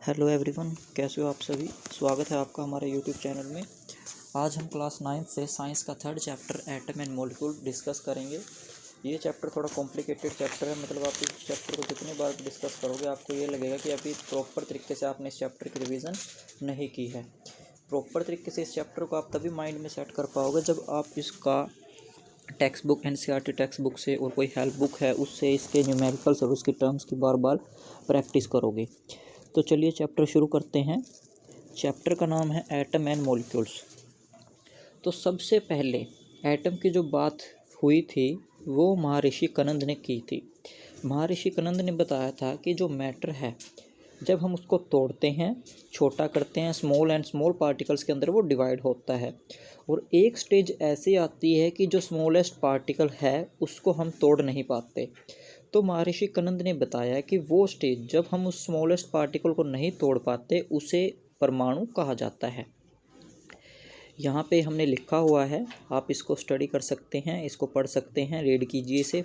Hello everyone, कैसे हो आप सभी। स्वागत है आपका हमारे यूट्यूब चैनल में। आज हम क्लास 9 से साइंस का third chapter atom and molecule discuss करेंगे। ये चैप्टर थोड़ा कॉम्प्लिकेटेड चैप्टर है, मतलब आप इस चैप्टर को जितने बार डिस्कस करोगे आपको ये लगेगा कि अभी प्रॉपर तरीके से आपने इस चैप्टर की रिवीजन नहीं की है। प्रॉपर तरीके से इस चैप्टर को आप तभी माइंड में सेट कर पाओगे जब आप इसका text book NCERT text book से और कोई हेल्प बुक है उससे इसके न्यूमेरिकल्स और उसकी टर्म्स की बार बार प्रैक्टिस करोगे। तो चलिए चैप्टर शुरू करते हैं। चैप्टर का नाम है एटम एंड मॉलिक्यूल्स। तो सबसे पहले एटम की जो बात हुई थी वो महर्षि कनंद ने की थी। महर्षि कनंद ने बताया था कि जो मैटर है जब हम उसको तोड़ते हैं, छोटा करते हैं, स्मॉल एंड स्मॉल पार्टिकल्स के अंदर वो डिवाइड होता है और एक स्टेज ऐसी आती है कि जो स्मॉलेस्ट पार्टिकल है उसको हम तोड़ नहीं पाते। तो महर्षि कनंद ने बताया कि वो स्टेज जब हम उस स्मॉलेस्ट पार्टिकल को नहीं तोड़ पाते उसे परमाणु कहा जाता है। यहाँ पे हमने लिखा हुआ है, आप इसको स्टडी कर सकते हैं, इसको पढ़ सकते हैं, रीड कीजिए इसे।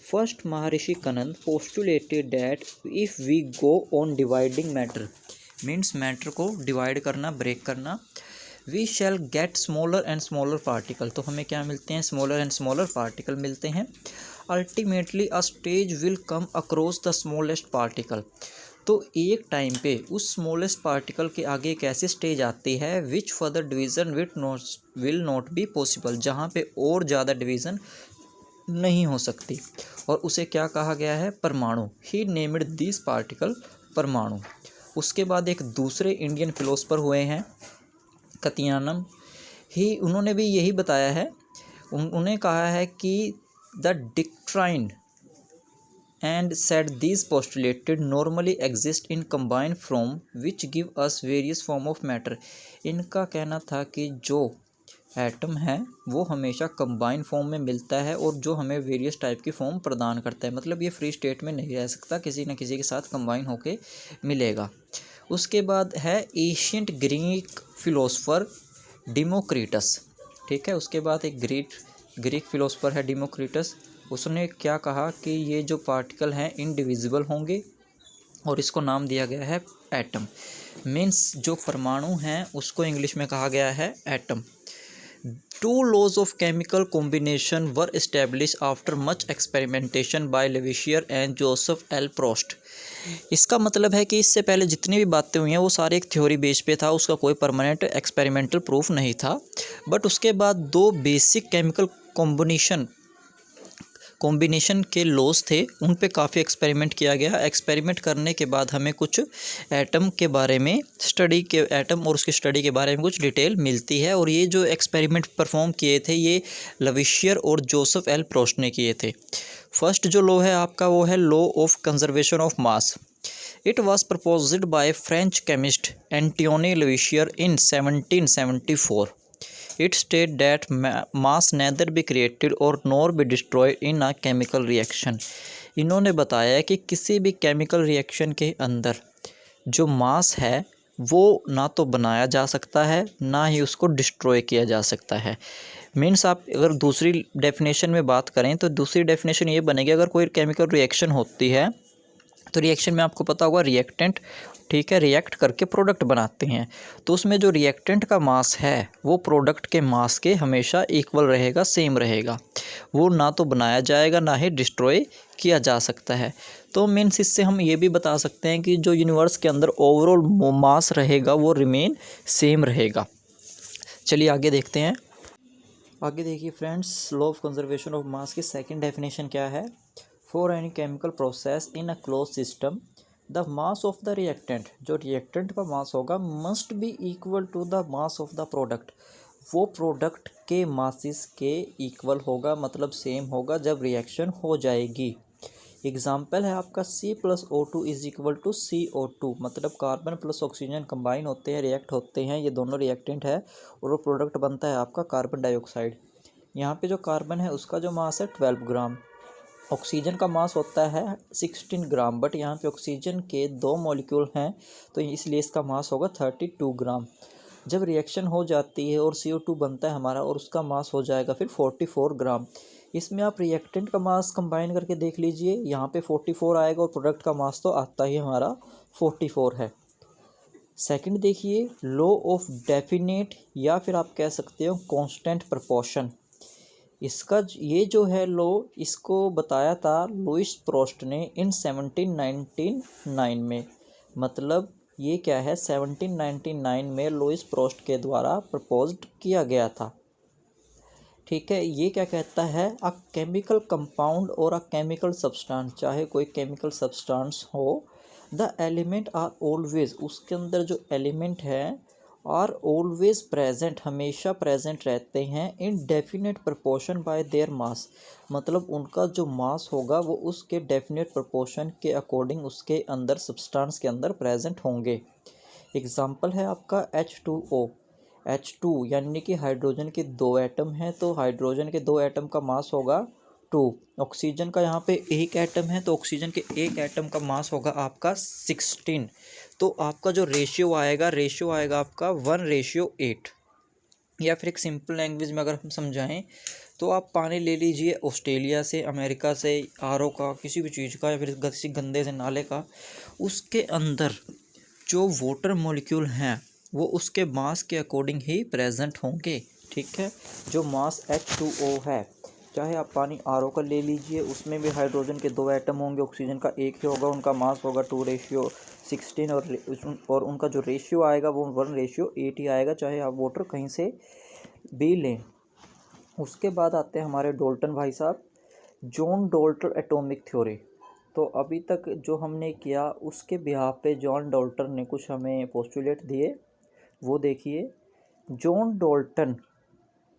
First Maharshi Kanad postulated that if we go on dividing matter, means matter को डिवाइड करना, ब्रेक करना, we shall get smaller and smaller particle. तो हमें क्या मिलते हैं? स्मॉलर एंड स्मॉलर पार्टिकल मिलते हैं। Ultimately a stage will come across the smallest particle. तो एक टाइम पे उस स्मॉलेस्ट पार्टिकल के आगे एक ऐसी स्टेज आती है which further division will not be possible, जहाँ पे और ज़्यादा डिवीज़न नहीं हो सकती, और उसे क्या कहा गया है? परमाणु। ही नेम्ड दिस पार्टिकल परमाणु। उसके बाद एक दूसरे इंडियन फिलोसफर हुए हैं कतियानम, उन्होंने भी यही बताया है। उन्हें कहा है कि the डिक्ट्राइन and said these postulated normally exist in combined form which give us various form of matter। इनका कहना था कि जो एटम है वो हमेशा कंबाइन फॉर्म में मिलता है और जो हमें वेरियस टाइप की फॉर्म प्रदान करता है, मतलब ये फ्री स्टेट में नहीं रह सकता, किसी न किसी के साथ कंबाइन होके मिलेगा। उसके बाद है एशियंट ग्रीक फिलोसफर डेमोक्रिटस। ठीक है, उसके बाद एक ग्रीक फिलोसफर है डेमोक्रिटस। उसने क्या कहा कि ये जो पार्टिकल हैं इनडिविजिबल होंगे और इसको नाम दिया गया है एटम। मीन्स जो परमाणु हैं उसको इंग्लिश में कहा गया है atom. Two laws of chemical combination were establish after much experimentation by Lavoisier and Joseph L Proust. इसका मतलब है कि इससे पहले जितनी भी बातें हुई हैं वो सारे एक थ्योरी बेस पे था, उसका कोई परमानेंट एक्सपेरिमेंटल प्रूफ नहीं था। बट उसके बाद दो बेसिक केमिकल कॉम्बिनेशन के लॉज थे, उन पे काफ़ी एक्सपेरिमेंट किया गया। एक्सपेरिमेंट करने के बाद हमें कुछ एटम के बारे में एटम और उसकी स्टडी के बारे में कुछ डिटेल मिलती है। और ये जो एक्सपेरिमेंट परफॉर्म किए थे ये लविशियर और जोसेफ एल प्रोस्ट ने किए थे। फर्स्ट जो लॉ है आपका वो है law of conservation of mass. It was proposed by French chemist Antoine Lavoisier in 1774। It states that mass neither be created or nor be destroyed in a chemical reaction। इन्होंने बताया कि किसी भी केमिकल रिएक्शन के अंदर जो मास है वो ना तो बनाया जा सकता है ना ही उसको डिस्ट्रॉय किया जा सकता है। मीन्स आप अगर दूसरी डेफिनेशन में बात करें तो दूसरी डेफिनेशन ये बनेगी, अगर कोई केमिकल रिएक्शन होती है तो रिएक्शन में आपको पता होगा रिएक्टेंट, ठीक है, रिएक्ट करके प्रोडक्ट बनाते हैं। तो उसमें जो रिएक्टेंट का मास है वो प्रोडक्ट के मास के हमेशा इक्वल रहेगा, सेम रहेगा। वो ना तो बनाया जाएगा ना ही डिस्ट्रॉय किया जा सकता है। तो मीन्स इससे हम ये भी बता सकते हैं कि जो यूनिवर्स के अंदर ओवरऑल मास रहेगा वो रिमेन सेम रहेगा। चलिए आगे देखते हैं। आगे देखिए friends, law of conservation of mass की सेकेंड डेफिनेशन क्या है? For any chemical process in a close system the mass of the reactant, जो रिएक्टेंट का मास होगा must be equal to the mass of the product. वो product के masses के equal होगा, मतलब सेम होगा जब रिएक्शन हो जाएगी। एग्जाम्पल है आपका C+O2 is equal to CO2, मतलब कार्बन प्लस ऑक्सीजन कंबाइन होते हैं, रिएक्ट होते हैं, ये दोनों रिएक्टेंट है और वो प्रोडक्ट बनता है आपका कार्बन डाइऑक्साइड। यहाँ पे जो कार्बन है उसका जो मास है 12 ग्राम, ऑक्सीजन का मास होता है 16 ग्राम, बट यहाँ पे ऑक्सीजन के 2 मॉलिक्यूल हैं तो इसलिए इसका मास होगा 32 ग्राम। जब रिएक्शन हो जाती है और CO2 बनता है हमारा और उसका मास हो जाएगा फिर 44 ग्राम। इसमें आप रिएक्टेंट का मास कंबाइन करके देख लीजिए, यहाँ पे 44 आएगा और प्रोडक्ट का मास तो आता ही हमारा 44 है। सेकंड देखिए लॉ ऑफ डेफिनेट या फिर आप कह सकते हो कांस्टेंट प्रोपोर्शन। इसका ये जो है लॉ, इसको बताया था लुईस प्रोस्ट ने इन 1799 में। मतलब ये क्या है, 1799 में लुईस प्रोस्ट के द्वारा प्रपोज्ड किया गया था। ठीक है, ये क्या कहता है, अ केमिकल कंपाउंड और अ केमिकल सब्सटेंस, चाहे कोई केमिकल सब्सटेंस हो, द एलिमेंट आर ऑलवेज, उसके अंदर जो एलिमेंट है आर ऑलवेज प्रेजेंट, हमेशा प्रेजेंट रहते हैं, इन definite proportion bye their mass. मतलब उनका जो मास होगा वो उसके डेफिनेट प्रोपोर्शन के अकॉर्डिंग उसके अंदर सब्सटेंस के अंदर प्रेजेंट होंगे। एग्जाम्पल है आपका H2O। H2 यानी कि हाइड्रोजन के 2 एटम हैं, तो हाइड्रोजन के 2 एटम का मास होगा 2। ऑक्सीजन का यहाँ पे 1 एटम है, तो ऑक्सीजन के 1 एटम का मास होगा आपका 16। तो आपका जो रेशियो आएगा आपका 1:8। या फिर एक सिंपल लैंग्वेज में अगर हम समझाएं तो आप पानी ले लीजिए ऑस्ट्रेलिया से, अमेरिका से, आरओ का, किसी भी चीज़ का, या फिर किसी गंदे से नाले का, उसके अंदर जो वाटर मॉलिक्यूल हैं वो उसके मास के अकॉर्डिंग ही प्रेजेंट होंगे। ठीक है, जो मास H2O है, चाहे आप पानी आरओ का ले लीजिए, उसमें भी हाइड्रोजन के 2 एटम होंगे, ऑक्सीजन का 1 ही होगा, उनका मास होगा 2:16, और उनका जो रेशियो आएगा वो 1:8 ही आएगा, चाहे आप वाटर कहीं से भी लें। उसके बाद आते हैं हमारे डाल्टन भाई साहब, जॉन डाल्टन एटॉमिक थ्योरी। तो अभी तक जो हमने किया उसके बिहाफ पे जॉन डाल्टन ने कुछ हमें पोस्टुलेट दिए, वो देखिए। John Dalton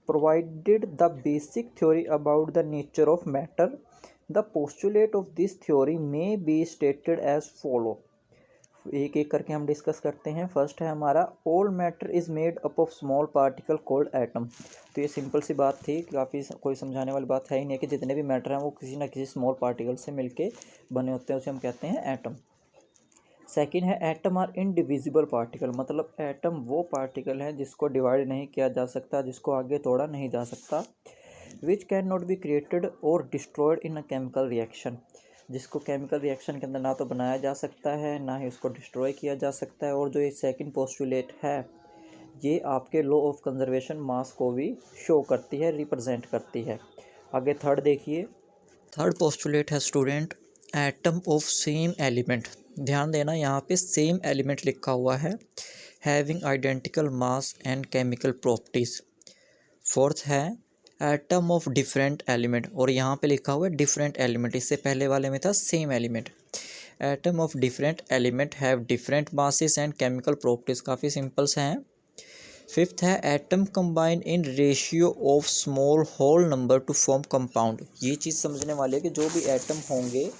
provided the basic theory about the nature of matter. The postulate of this theory may be stated as follow। एक एक करके हम डिस्कस करते हैं। फर्स्ट है हमारा, all matter is made up of small particle called atom. तो ये सिंपल सी बात थी, काफ़ी कोई समझाने वाली बात है ही नहीं कि जितने भी मैटर हैं वो किसी ना किसी स्मॉल पार्टिकल से मिलके बने होते हैं, उसे हम कहते हैं एटम। सेकेंड है, एटम आर इनडिविजिबल पार्टिकल। मतलब एटम वो पार्टिकल है जिसको डिवाइड नहीं किया जा सकता, जिसको आगे तोड़ा नहीं जा सकता। Which can not be created और destroyed in a chemical reaction, जिसको केमिकल रिएक्शन के अंदर ना तो बनाया जा सकता है ना ही उसको डिस्ट्रॉय किया जा सकता है। और जो ये सेकंड पोस्टुलेट है ये आपके लॉ ऑफ कंजर्वेशन मास को भी शो करती है, रिप्रेजेंट करती है। आगे थर्ड देखिए, थर्ड पोस्टुलेट है student, atom of same element. ध्यान देना यहाँ पे सेम एलिमेंट लिखा हुआ है, having identical mass and chemical properties. Fourth है एटम ऑफ डिफरेंट एलिमेंट, और यहाँ पे लिखा हुआ है डिफरेंट एलिमेंट, इससे पहले वाले में था same element. Atom of different element have different masses and chemical properties. काफ़ी सिंपल से हैं। फिफ्थ है atom combine in ratio of small whole number to form compound. ये चीज़ समझने वाले है कि जो भी एटम होंगे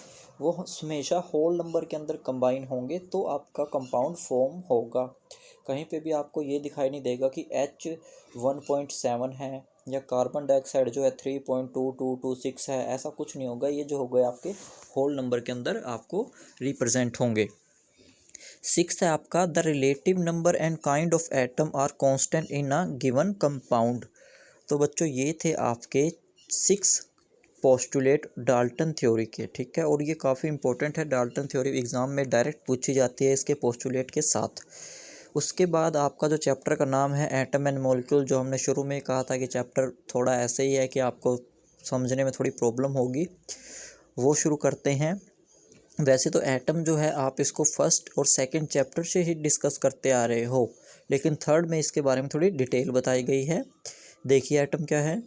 वो हमेशा होल नंबर के अंदर कंबाइन होंगे तो आपका कंपाउंड फॉर्म होगा। कहीं पे भी आपको ये दिखाई नहीं देगा कि H 1.7 है या कार्बन डाइऑक्साइड जो है 3.2226 है, ऐसा कुछ नहीं होगा। ये जो हो गए आपके होल नंबर के अंदर आपको रिप्रेजेंट होंगे। सिक्स्थ है आपका, the relative number and kind of atom are constant in a given compound. तो बच्चों ये थे आपके 6 पोस्टुलेट डाल्टन थ्योरी के। ठीक है, और ये काफ़ी इंपॉर्टेंट है, डाल्टन थ्योरी एग्ज़ाम में डायरेक्ट पूछी जाती है इसके पोस्टुलेट के साथ। उसके बाद आपका जो चैप्टर का नाम है एटम एंड मॉलिक्यूल, जो हमने शुरू में कहा था कि चैप्टर थोड़ा ऐसे ही है कि आपको समझने में थोड़ी प्रॉब्लम होगी, वो शुरू करते हैं। वैसे तो एटम जो है आप इसको फर्स्ट और सेकंड चैप्टर से ही डिस्कस करते आ रहे हो, लेकिन थर्ड में इसके बारे में थोड़ी डिटेल बताई गई है। देखिए एटम क्या है।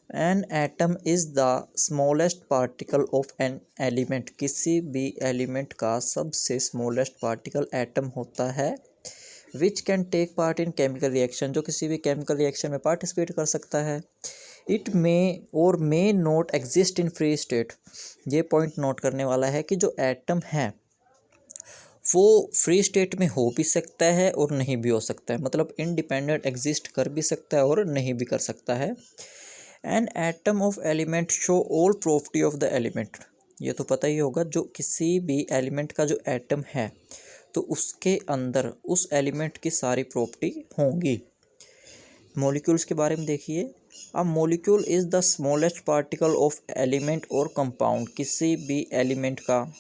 An atom is the smallest particle of an element. किसी भी एलिमेंट का सबसे स्मॉलेस्ट पार्टिकल एटम होता है। Which can take part in chemical reaction, जो किसी भी केमिकल रिएक्शन में पार्टिसिपेट कर सकता है। इट मे और may not exist in free state. ये पॉइंट नोट करने वाला है कि जो एटम है वो फ्री स्टेट में हो भी सकता है और नहीं भी हो सकता है, मतलब इंडिपेंडेंट एग्जिस्ट कर भी सकता है और नहीं भी कर सकता है। N atom of element show all property of the element. ये तो पता ही होगा, जो किसी भी एलिमेंट का जो एटम है तो उसके अंदर उस एलिमेंट की सारी प्रॉपर्टी होंगी। मॉलिक्यूल्स के बारे में देखिए, a molecule is the smallest particle of element और कंपाउंड। किसी भी एलिमेंट का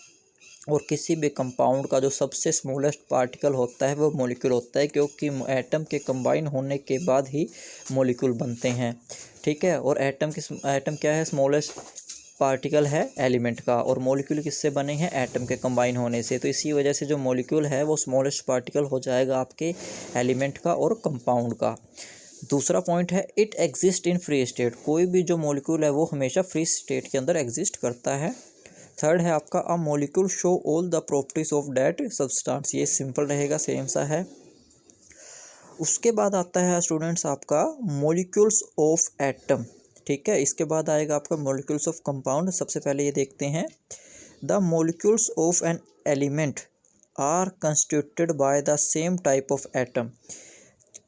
और किसी भी कंपाउंड का जो सबसे स्मॉलेस्ट पार्टिकल होता है वो मॉलिक्यूल होता है, क्योंकि एटम के कंबाइन होने के बाद ही मॉलिक्यूल बनते हैं। ठीक है, और एटम क्या है, स्मॉलेस्ट पार्टिकल है एलिमेंट का, और मॉलिक्यूल किससे बने हैं, एटम के कंबाइन होने से। तो इसी वजह से जो मॉलिक्यूल है वो स्मॉलेस्ट पार्टिकल हो जाएगा आपके एलिमेंट का और कंपाउंड का। दूसरा पॉइंट है it exist in free state, कोई भी जो मॉलिक्यूल है वो हमेशा फ्री स्टेट के अंदर एग्जिस्ट करता है। थर्ड है आपका a molecule show all the properties of that substance, ये सिंपल रहेगा, सेम सा है। उसके बाद आता है स्टूडेंट्स आपका मॉलिक्यूल्स ऑफ एटम। ठीक है, इसके बाद आएगा आपका मॉलिक्यूल्स ऑफ कंपाउंड। सबसे पहले ये देखते हैं, the molecules of an element are constituted by the same type of atom.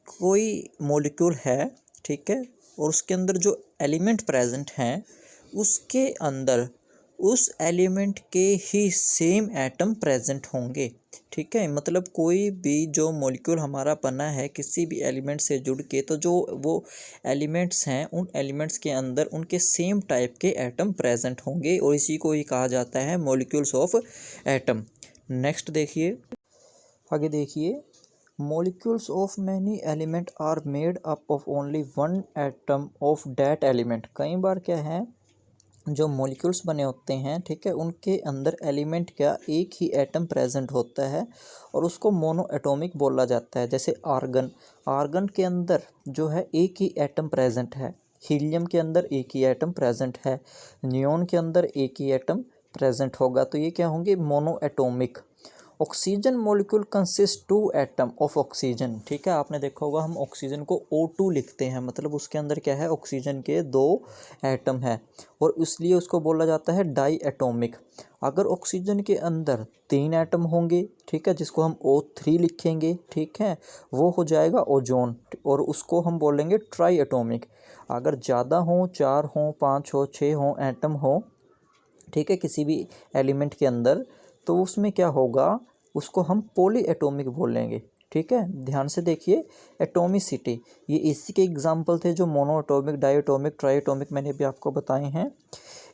कोई मॉलिक्यूल है, ठीक है, और उसके अंदर जो एलिमेंट प्रेजेंट हैं उसके अंदर उस एलिमेंट के ही सेम एटम प्रेजेंट होंगे। ठीक है, मतलब कोई भी जो मॉलिक्यूल हमारा बना है किसी भी एलिमेंट से जुड़ के, तो जो वो एलिमेंट्स हैं उन एलिमेंट्स के अंदर उनके सेम टाइप के एटम प्रेजेंट होंगे, और इसी को ही कहा जाता है मॉलिक्यूल्स ऑफ एटम। नेक्स्ट देखिए, आगे देखिए, molecules of many element are made up of only one atom of that element. कई बार क्या है, जो मॉलिक्यूल्स बने होते हैं, ठीक है, उनके अंदर एलिमेंट का एक ही एटम प्रेजेंट होता है और उसको मोनो एटॉमिक बोला जाता है। जैसे आर्गन, आर्गन के अंदर जो है एक ही एटम प्रेजेंट है, हीलियम के अंदर एक ही एटम प्रेजेंट है, नियोन के अंदर एक ही एटम प्रेजेंट होगा, तो ये क्या होंगे, mono atomic. Oxygen molecule consist to atom of oxygen. ठीक है, आपने देखा होगा हम ऑक्सीजन को O2 लिखते हैं, मतलब उसके अंदर क्या है, ऑक्सीजन के 2 एटम है, और इसलिए उसको बोला जाता है डाई एटॉमिक। अगर ऑक्सीजन के अंदर 3 एटम होंगे, ठीक है, जिसको हम O3 लिखेंगे, ठीक है, वो हो जाएगा ओजोन, और उसको हम बोलेंगे ट्राई एटॉमिक। अगर ज़्यादा हों, 4 हों, 5 हो, 6 हों एटम हो, ठीक है, किसी भी एलिमेंट के अंदर, तो उसमें क्या होगा, उसको हम पॉली एटॉमिक बोलेंगे। ठीक है, ध्यान से देखिए, एटॉमिसिटी, ये इसी के एग्जाम्पल थे जो monoatomic, diatomic, triatomic मैंने भी आपको बताए हैं।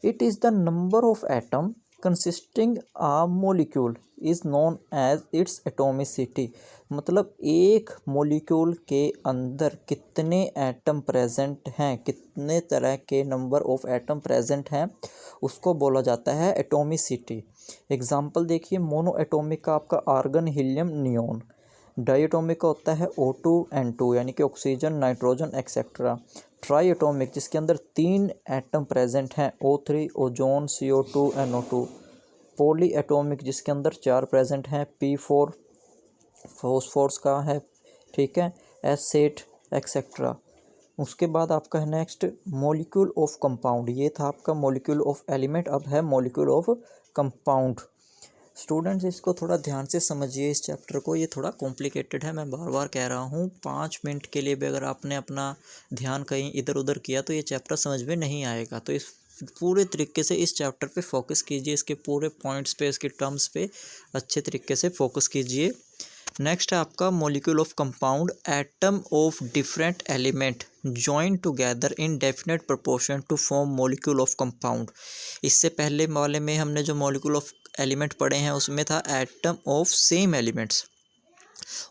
It is the number of atom consisting a molecule is known as its atomicity, मतलब एक मॉलिक्यूल के अंदर कितने एटम प्रेजेंट हैं, कितने तरह के नंबर ऑफ एटम प्रेजेंट हैं, उसको बोला जाता है एटॉमिसिटी। एग्जाम्पल देखिए, मोनो एटॉमिक का आपका argon, helium, neon. Diatomic का होता है O2 N2, यानी कि oxygen, nitrogen etcetera. Triatomic जिसके अंदर 3 एटम प्रेजेंट हैं, O3, ozone, CO2, NO2। Poly atomic जिसके अंदर 4 प्रेजेंट हैं, P4 फॉस्फोरस का है, ठीक है, S8 एक्सेट्रा। उसके बाद आपका है नेक्स्ट मॉलिक्यूल ऑफ कंपाउंड। ये था आपका मॉलिक्यूल ऑफ एलिमेंट, अब है मॉलिक्यूल ऑफ कंपाउंड। स्टूडेंट्स इसको थोड़ा ध्यान से समझिए, इस चैप्टर को, ये थोड़ा कॉम्प्लिकेटेड है, मैं बार बार कह रहा हूँ। 5 मिनट के लिए भी अगर आपने अपना ध्यान कहीं इधर उधर किया तो ये चैप्टर समझ में नहीं आएगा। तो इस पूरे तरीके से इस चैप्टर पे फोकस कीजिए, इसके पूरे पॉइंट्स पे, इसके टर्म्स पे अच्छे तरीके से फोकस कीजिए। नेक्स्ट है आपका molecule of compound, atom of different element join together in definite proportion to form molecule of compound. इससे पहले वाले में हमने जो मॉलिक्यूल ऑफ एलिमेंट पढ़े हैं उसमें था एटम ऑफ सेम एलिमेंट्स,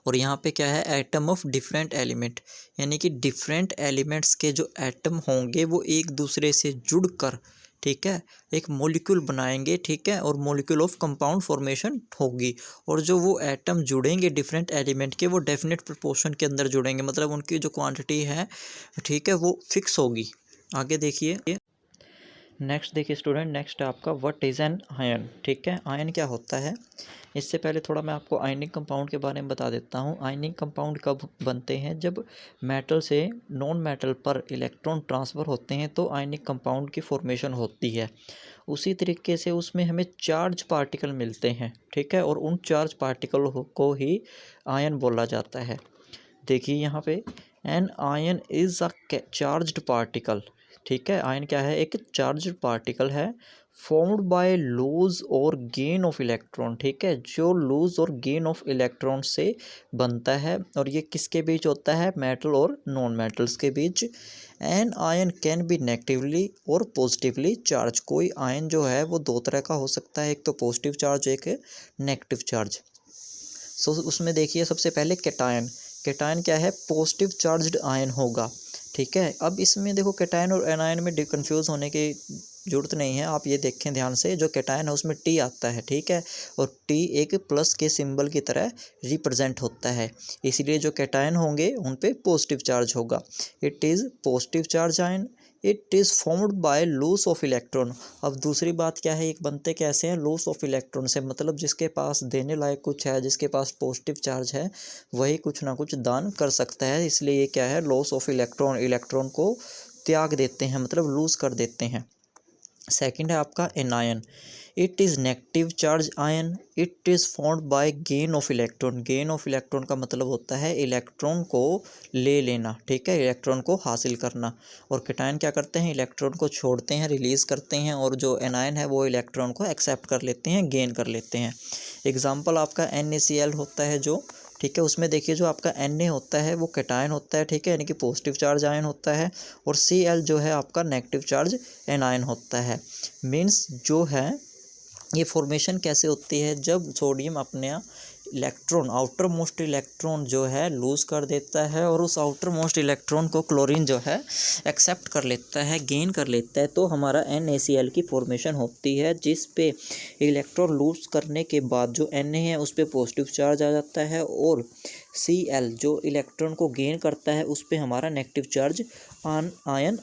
और यहाँ पे क्या है, एटम ऑफ डिफरेंट एलिमेंट, यानी कि डिफरेंट एलिमेंट्स के जो एटम होंगे वो एक दूसरे से जुड़कर, ठीक है, एक मॉलिक्यूल बनाएंगे। ठीक है, और मॉलिक्यूल ऑफ कंपाउंड फॉर्मेशन होगी, और जो वो एटम जुड़ेंगे डिफरेंट एलिमेंट के वो डेफिनेट प्रोपोर्शन के अंदर जुड़ेंगे, मतलब उनकी जो क्वांटिटी है, ठीक है, वो फिक्स होगी। आगे देखिए, नेक्स्ट देखिए स्टूडेंट, नेक्स्ट है आपका व्हाट इज़ एन आयन। ठीक है, आयन क्या होता है, इससे पहले थोड़ा मैं आपको आयनिक कंपाउंड के बारे में बता देता हूँ। आयनिक कंपाउंड कब बनते हैं, जब मेटल से नॉन मेटल पर इलेक्ट्रॉन ट्रांसफ़र होते हैं तो आयनिक कंपाउंड की फॉर्मेशन होती है। उसी तरीके से उसमें हमें चार्ज पार्टिकल मिलते हैं, ठीक है, और उन चार्ज पार्टिकल को ही आयन बोला जाता है। देखिए यहाँ पे, an ion is a charged particle, ठीक है। आयन क्या है, एक चार्ज पार्टिकल है फॉर्म्ड बाय लूज और गेन ऑफ इलेक्ट्रॉन, ठीक है, जो लूज और गेन ऑफ इलेक्ट्रॉन से बनता है। और ये किसके बीच होता है, मेटल और नॉन मेटल्स के बीच। An ion can be negatively और पॉजिटिवली चार्ज। कोई आयन जो है वो दो तरह का हो सकता है, एक तो पॉजिटिव चार्ज, एक नेगेटिव चार्ज। सो उसमें देखिए सबसे पहले कैटायन। कैटायन क्या है, पॉजिटिव चार्ज्ड आयन होगा, ठीक है। अब इसमें देखो कैटायन और एनायन में कंफ्यूज होने की जरूरत नहीं है। आप ये देखें ध्यान से, जो कैटायन है उसमें टी आता है, ठीक है, और टी एक प्लस के सिंबल की तरह रिप्रेजेंट होता है, इसलिए जो कैटायन होंगे उन पे पॉजिटिव चार्ज होगा। It is positive charge ion, it is formed by loss of electron. अब दूसरी बात क्या है, एक बनते कैसे हैं, लॉस ऑफ इलेक्ट्रॉन से, मतलब जिसके पास देने लायक कुछ है, जिसके पास पॉजिटिव चार्ज है, वही कुछ ना कुछ दान कर सकता है, इसलिए ये क्या है, लॉस ऑफ इलेक्ट्रॉन, इलेक्ट्रॉन को त्याग देते हैं, मतलब लूज कर देते हैं। सेकंड है आपका anion. It is negative charge ion, it is formed by gain of electron. Gain of electron का मतलब होता है इलेक्ट्रॉन को ले लेना, ठीक है, इलेक्ट्रॉन को हासिल करना। और कैटायन क्या करते हैं, इलेक्ट्रॉन को छोड़ते हैं, रिलीज़ करते हैं, और जो एनायन है वो इलेक्ट्रॉन को एक्सेप्ट कर लेते हैं, गेन कर लेते हैं। एग्जाम्पल आपका NaCl होता है जो, ठीक है, उसमें देखिए जो आपका Na होता है वो कैटायन होता है, ठीक है, यानी कि पॉजिटिव चार्ज आयन होता है, और Cl जो है आपका नेगेटिव चार्ज एनायन होता है। मीन्स जो है ये फॉर्मेशन कैसे होती है, जब सोडियम अपने इलेक्ट्रॉन, आउटर मोस्ट इलेक्ट्रॉन जो है लूज़ कर देता है, और उस आउटर मोस्ट इलेक्ट्रॉन को क्लोरीन जो है एक्सेप्ट कर लेता है, गेन कर लेता है, तो हमारा NaCl की फॉर्मेशन होती है, जिस पे इलेक्ट्रॉन लूज़ करने के बाद जो Na है उस पर पॉजिटिव चार्ज आ जाता है, और Cl जो इलेक्ट्रॉन को गेन करता है उस पर हमारा negative charge ion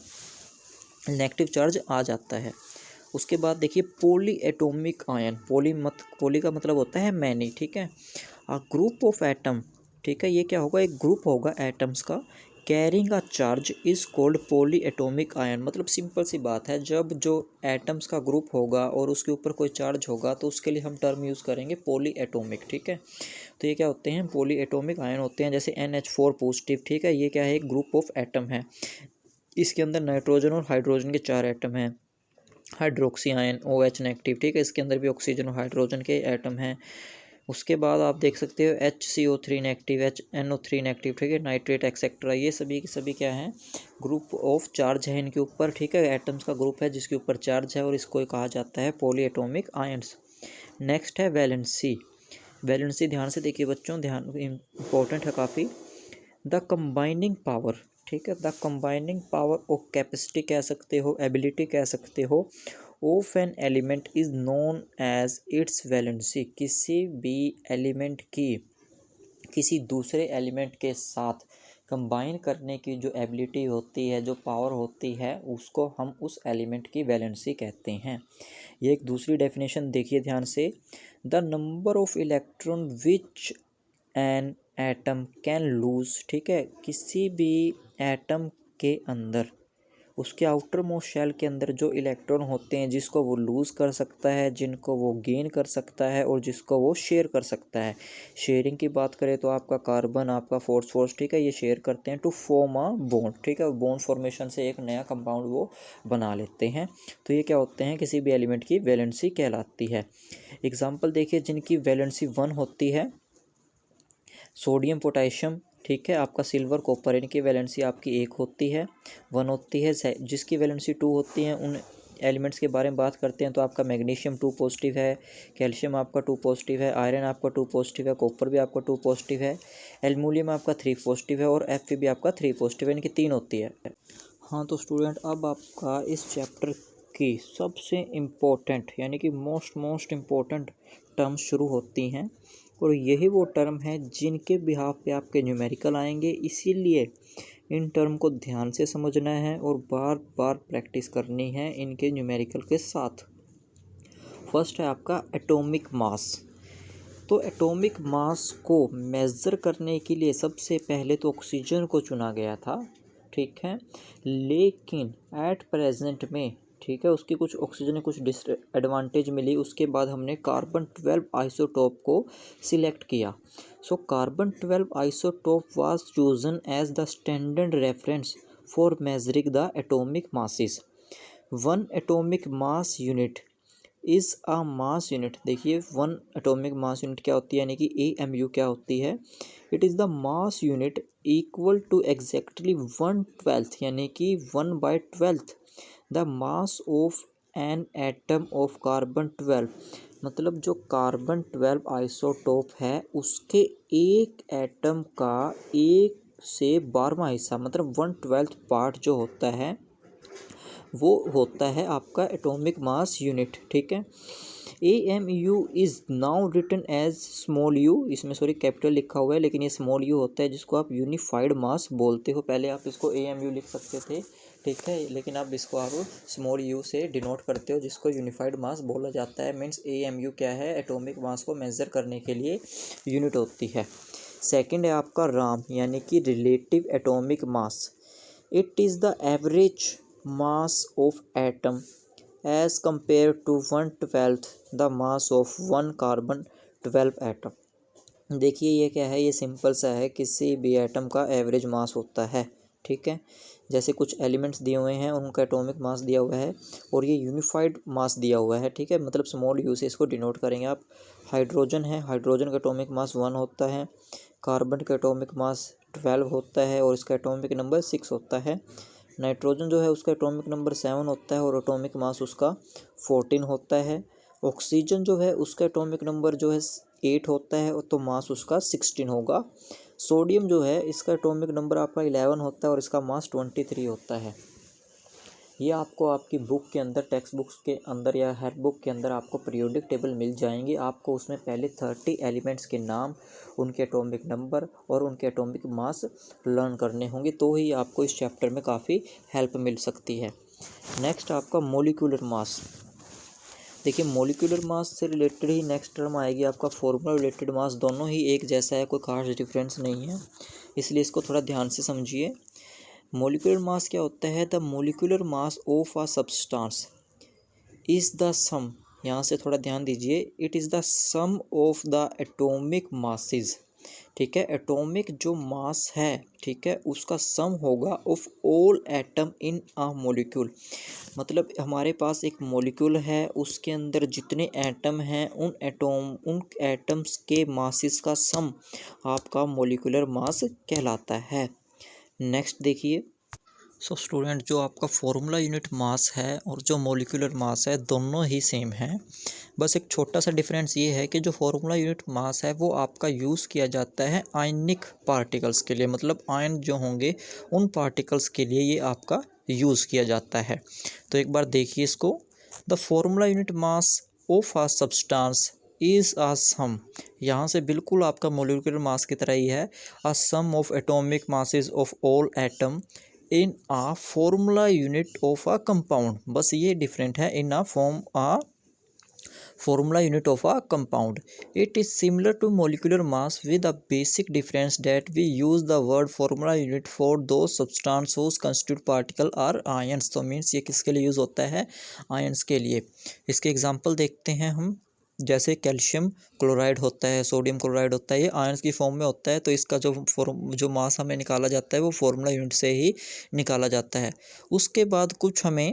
negative charge आ जाता है। उसके बाद देखिए पॉली एटॉमिक आयन। पॉली का मतलब होता है मैनी, ठीक है। ग्रुप ऑफ एटम, ठीक है, ये क्या होगा, एक ग्रुप होगा एटम्स का, carrying a charge is called poly atomic ion. मतलब सिंपल सी बात है, जब जो एटम्स का ग्रुप होगा और उसके ऊपर कोई चार्ज होगा तो उसके लिए हम टर्म यूज़ करेंगे पॉली एटॉमिक, ठीक है। तो ये क्या होते हैं, पॉली एटॉमिक आयन होते हैं, जैसे NH4 पॉजिटिव, ठीक है, ये क्या है, एक ग्रुप ऑफ एटम है, इसके अंदर नाइट्रोजन और हाइड्रोजन के 4 एटम हैं। हाइड्रोक्सी आयन OH नेगेटिव, ठीक है, इसके अंदर भी ऑक्सीजन और हाइड्रोजन के एटम हैं। उसके बाद आप देख सकते हो HCO3 नेगेटिव, HNO3 नेगेटिव, ठीक है, नाइट्रेट एक्सेट्रा, ये सभी के सभी क्या हैं, ग्रुप ऑफ चार्ज है इनके ऊपर, ठीक है, एटम्स का ग्रुप है जिसके ऊपर चार्ज है, और इसको कहा जाता है पॉली एटॉमिक आयन्स। नेक्स्ट है वैलेंसी। वैलेंसी ध्यान से देखिए बच्चों, ध्यान इंपॉर्टेंट है काफ़ी। द कंबाइनिंग पावर, ठीक है, द कंबाइनिंग पावर और कैपेसिटी कह सकते हो, एबिलिटी कह सकते हो, of an element is known as its valency. किसी भी एलिमेंट की किसी दूसरे एलिमेंट के साथ कंबाइन करने की जो एबिलिटी होती है, जो पावर होती है, उसको हम उस एलिमेंट की वैलेंसी कहते हैं। ये एक दूसरी डेफिनेशन देखिए ध्यान से। The number of electron which an atom can lose, ठीक है, किसी भी एटम के अंदर, उसके आउटर मोस्ट शेल के अंदर जो इलेक्ट्रॉन होते हैं जिसको वो लूज़ कर सकता है, जिनको वो गेन कर सकता है, और जिसको वो शेयर कर सकता है। शेयरिंग की बात करें तो आपका कार्बन, आपका फॉस्फोरस, ठीक है, ये शेयर करते हैं टू फॉर्म अ बॉन्ड, ठीक है, बॉन्ड फॉर्मेशन से एक नया कंपाउंड वो बना लेते हैं। तो ये क्या होते हैं, किसी भी एलिमेंट की वैलेंसी कहलाती है। एग्जाम्पल देखिए जिनकी वैलेंसी 1 होती है, सोडियम पोटेशियम, ठीक है, आपका सिल्वर कॉपर, इनकी वैलेंसी आपकी 1 होती है, 1 होती है। जिसकी वैलेंसी 2 होती है उन एलिमेंट्स के बारे में बात करते हैं तो आपका मैग्नीशियम 2 पॉजिटिव है, कैल्शियम आपका 2 पॉजिटिव है, आयरन आपका 2 पॉजिटिव है, कॉपर भी आपका 2 पॉजिटिव है, एल्युमिनियम आपका 3 पॉजिटिव है, और Fe भी आपका 3 पॉजिटिव है, इनकी 3 होती है। हाँ तो स्टूडेंट, अब आपका इस चैप्टर की सबसे इम्पोर्टेंट यानी कि मोस्ट इम्पोर्टेंट टर्म्स शुरू होती हैं, और यही वो टर्म है जिनके बिहाफ पे आपके न्यूमेरिकल आएंगे, इसीलिए इन टर्म को ध्यान से समझना है और बार बार प्रैक्टिस करनी है इनके न्यूमेरिकल के साथ। फर्स्ट है आपका एटॉमिक मास। तो एटॉमिक मास को मेज़र करने के लिए सबसे पहले तो ऑक्सीजन को चुना गया था, ठीक है, लेकिन एट प्रेजेंट में, ठीक है, उसकी कुछ ऑक्सीजन ने कुछ डिसएडवांटेज मिली, उसके बाद हमने कार्बन 12 आइसोटोप को सिलेक्ट किया। So carbon 12 isotope was chosen as the standard reference for measuring the atomic masses. One atomic mass unit is a mass unit. देखिए वन एटॉमिक मास यूनिट क्या होती है, यानी कि AMU क्या होती है। It is the mass unit equal to exactly 1/12, यानी कि 1/12 the mass of an atom of carbon 12। मतलब जो कार्बन 12 आइसोटोप है उसके एक एटम का 1/12वां हिस्सा, मतलब 1/12 पार्ट जो होता है वो होता है आपका एटॉमिक मास यूनिट। ठीक है। AMU is now written as small u, इसमें सॉरी कैपिटल लिखा हुआ है लेकिन ये स्मॉल यू होता है, जिसको आप यूनिफाइड मास बोलते हो। पहले आप इसको AMU लिख सकते थे, ठीक है, लेकिन अब इसको आप स्मॉल यू से डिनोट करते हो, जिसको यूनिफाइड मास बोला जाता है। मीन्स AMU क्या है, एटॉमिक मास को मेज़र करने के लिए यूनिट होती है। सेकंड है आपका राम, यानी कि relative atomic mass. It is the average mass of atom as compared to 1/12 the mass of one carbon 12 atom। देखिए ये क्या है, ये सिंपल सा है, किसी भी एटम का एवरेज मास होता है। ठीक है, जैसे कुछ एलिमेंट्स दिए हुए हैं उनका एटॉमिक मास दिया हुआ है और ये यूनिफाइड मास दिया हुआ है। ठीक है, मतलब स्मॉल यू से इसको डिनोट करेंगे आप। हाइड्रोजन है, हाइड्रोजन का एटॉमिक मास 1 होता है, कार्बन का एटॉमिक मास 12 होता है और इसका एटॉमिक नंबर 6 होता है। नाइट्रोजन जो है उसका एटॉमिक नंबर 7 होता है और एटॉमिक मास उसका 14 होता है। ऑक्सीजन जो है उसका एटॉमिक नंबर जो है 8 होता है और तो मास उसका 16 होगा। सोडियम जो है इसका एटॉमिक नंबर आपका 11 होता है और इसका मास 23 होता है। ये आपको आपकी बुक के अंदर, टेक्स्ट बुक्स के अंदर या हर बुक के अंदर आपको पीरियोडिक टेबल मिल जाएंगे। आपको उसमें पहले 30 एलिमेंट्स के नाम, उनके एटॉमिक नंबर और उनके एटॉमिक मास लर्न करने होंगे, तो ही आपको इस चैप्टर में काफ़ी हेल्प मिल सकती है। नेक्स्ट आपका मोलिकुलर मास। देखिए मोलिकुलर मास से रिलेटेड ही नेक्स्ट टर्म आएगी आपका फॉर्मूला रिलेटेड मास। दोनों ही एक जैसा है, कोई खास डिफरेंस नहीं है, इसलिए इसको थोड़ा ध्यान से समझिए। मोलिकुलर मास क्या होता है, the molecular mass of a substance is the sum, यहाँ से थोड़ा ध्यान दीजिए, it is the sum of the atomic masses. ठीक है, एटॉमिक जो मास है, ठीक है, उसका सम होगा of all atom in a molecule. मतलब हमारे पास एक मोलिक्यूल है, उसके अंदर जितने एटम हैं उन एटम्स के मासेस का सम आपका मोलिकुलर मास कहलाता है। नेक्स्ट देखिए, सो स्टूडेंट जो आपका फॉर्मूला यूनिट मास है और जो मोलिकुलर मास है दोनों ही सेम है। बस एक छोटा सा डिफरेंस ये है कि जो फॉर्मूला यूनिट मास है वो आपका यूज़ किया जाता है आयनिक पार्टिकल्स के लिए, मतलब आयन जो होंगे उन पार्टिकल्स के लिए ये आपका यूज़ किया जाता है। तो एक बार देखिए इसको, the formula unit mass of a substance is a sum, यहाँ से बिल्कुल आपका मोलिकुलर मास की तरह ही है, a sum of atomic masses of all atom in a formula unit of a compound. बस ये डिफरेंट है, in a formula unit of a compound. It is similar to molecular mass with a basic difference that we use the word formula unit for those substances whose constituent particle are ions। तो means ये किसके लिए use होता है, ions के लिए। इसके example देखते हैं हम, जैसे कैल्शियम क्लोराइड होता है, सोडियम क्लोराइड होता है, ये आयंस की फॉर्म में होता है, तो इसका जो मास हमें निकाला जाता है वो फॉर्मूला यूनिट से ही निकाला जाता है। उसके बाद कुछ हमें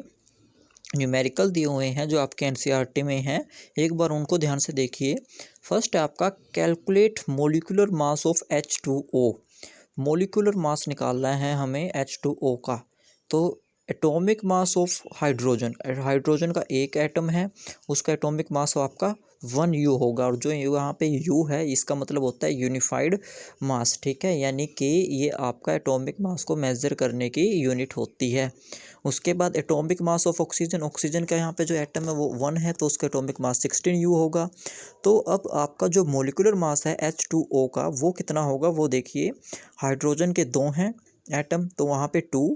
न्यूमेरिकल दिए हुए हैं जो आपके एनसीईआरटी में हैं, एक बार उनको ध्यान से देखिए। फर्स्ट है आपका calculate molecular mass of H2O। Molecular mass निकालना है हमें H2O का। तो atomic mass of hydrogen, hydrogen का एक एटम है, उसका एटॉमिक मास आपका 1U होगा, और जो यहाँ पे U है इसका मतलब होता है यूनिफाइड मास। ठीक है, यानी कि ये आपका एटॉमिक मास को मेज़र करने की यूनिट होती है। उसके बाद atomic mass of oxygen, oxygen का यहाँ पे जो एटम है वो 1 है, तो उसका एटॉमिक मास 16U होगा। तो अब आपका जो मोलिकुलर मास है H2O का वो कितना होगा वो देखिए। हाइड्रोजन के 2 हैं एटम, तो वहाँ पे 2,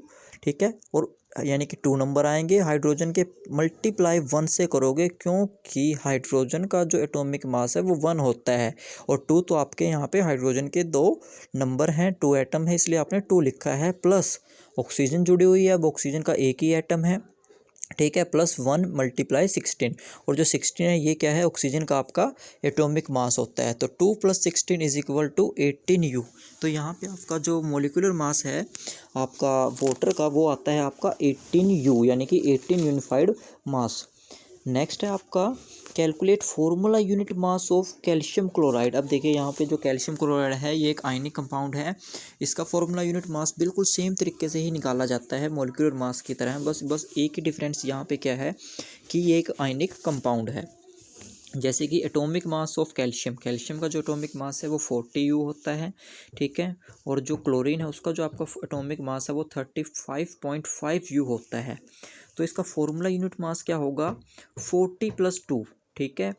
ठीक है, और यानी कि 2 नंबर आएंगे। हाइड्रोजन के मल्टीप्लाई 1 से करोगे, क्योंकि हाइड्रोजन का जो एटॉमिक मास है वो 1 होता है, और 2 तो आपके यहाँ पे हाइड्रोजन के 2 नंबर हैं, 2 एटम है, इसलिए आपने 2 लिखा है। प्लस ऑक्सीजन जुड़ी हुई है, अब ऑक्सीजन का एक ही एटम है, ठीक है, +1 × 16, और जो 16 है ये क्या है, ऑक्सीजन का आपका एटॉमिक मास होता है। तो 2 + 16 = 18 U। तो यहाँ पे आपका जो मोलिकुलर मास है आपका वाटर का वो आता है आपका 18U, यानी कि 18 यूनिफाइड मास। नेक्स्ट है आपका calculate formula unit mass of calcium chloride. अब देखिए यहाँ पे जो कैल्शियम क्लोराइड है ये एक आयनिक कंपाउंड है, इसका फॉर्मूला यूनिट मास बिल्कुल सेम तरीके से ही निकाला जाता है मॉलिक्यूलर मास की तरह। बस एक ही डिफरेंस यहाँ पे क्या है कि ये एक आयनिक कंपाउंड है। जैसे कि एटॉमिक मास ऑफ कैल्शियम का जो एटॉमिक मास है वो 40U होता है, ठीक है। और जो क्लोरीन है उसका जो आपका एटॉमिक मास है वो 35.5U होता है। तो इसका फॉर्मूला यूनिट मास क्या होगा, 40 + 2, ठीक है,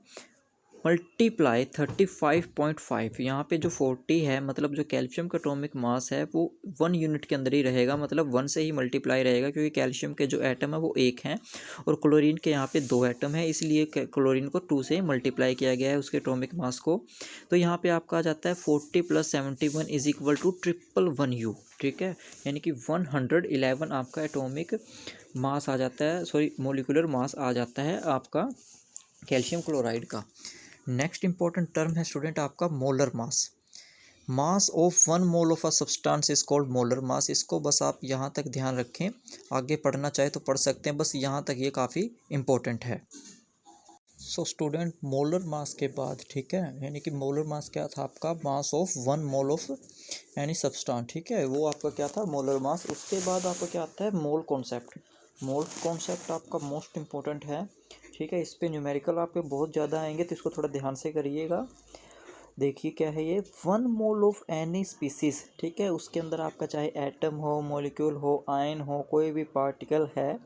मल्टीप्लाई 35.5। यहाँ पे जो 40 है मतलब जो कैल्शियम का एटॉमिक मास है वो 1 यूनिट के अंदर ही रहेगा, मतलब 1 से ही मल्टीप्लाई रहेगा, क्योंकि कैल्शियम के जो एटम है वो 1 हैं और क्लोरीन के यहाँ पे 2 एटम है, इसलिए क्लोरीन को 2 से मल्टीप्लाई किया गया है उसके एटॉमिक मास को। तो यहाँ पे आपका आ जाता है 40 + 71 = 111U, ठीक है, यानी कि 111 आपका एटॉमिक मास आ जाता है, सॉरी मोलिकुलर मास आ जाता है आपका कैल्शियम क्लोराइड का। नेक्स्ट इंपॉर्टेंट टर्म है स्टूडेंट आपका molar mass. Mass of 1 mole of a substance is called molar mass. इसको बस आप यहाँ तक ध्यान रखें, आगे पढ़ना चाहे तो पढ़ सकते हैं, बस यहाँ तक ये काफ़ी इंपॉर्टेंट है। सो स्टूडेंट मोलर मास के बाद, ठीक है, यानी कि मोलर मास क्या था आपका, mass of 1 mole of any substance, ठीक है, वो आपका क्या था मोलर मास। उसके बाद आपका क्या आता है मोल कॉन्सेप्ट। मोल कॉन्सेप्ट आपका मोस्ट इंपॉर्टेंट है, ठीक है, इस पे न्यूमेरिकल आपके बहुत ज़्यादा आएंगे तो इसको थोड़ा ध्यान से करिएगा। देखिए क्या है ये, 1 मोल ऑफ एनी स्पीसीज, ठीक है, उसके अंदर आपका चाहे एटम हो, मॉलिक्यूल हो, आयन हो, कोई भी पार्टिकल है,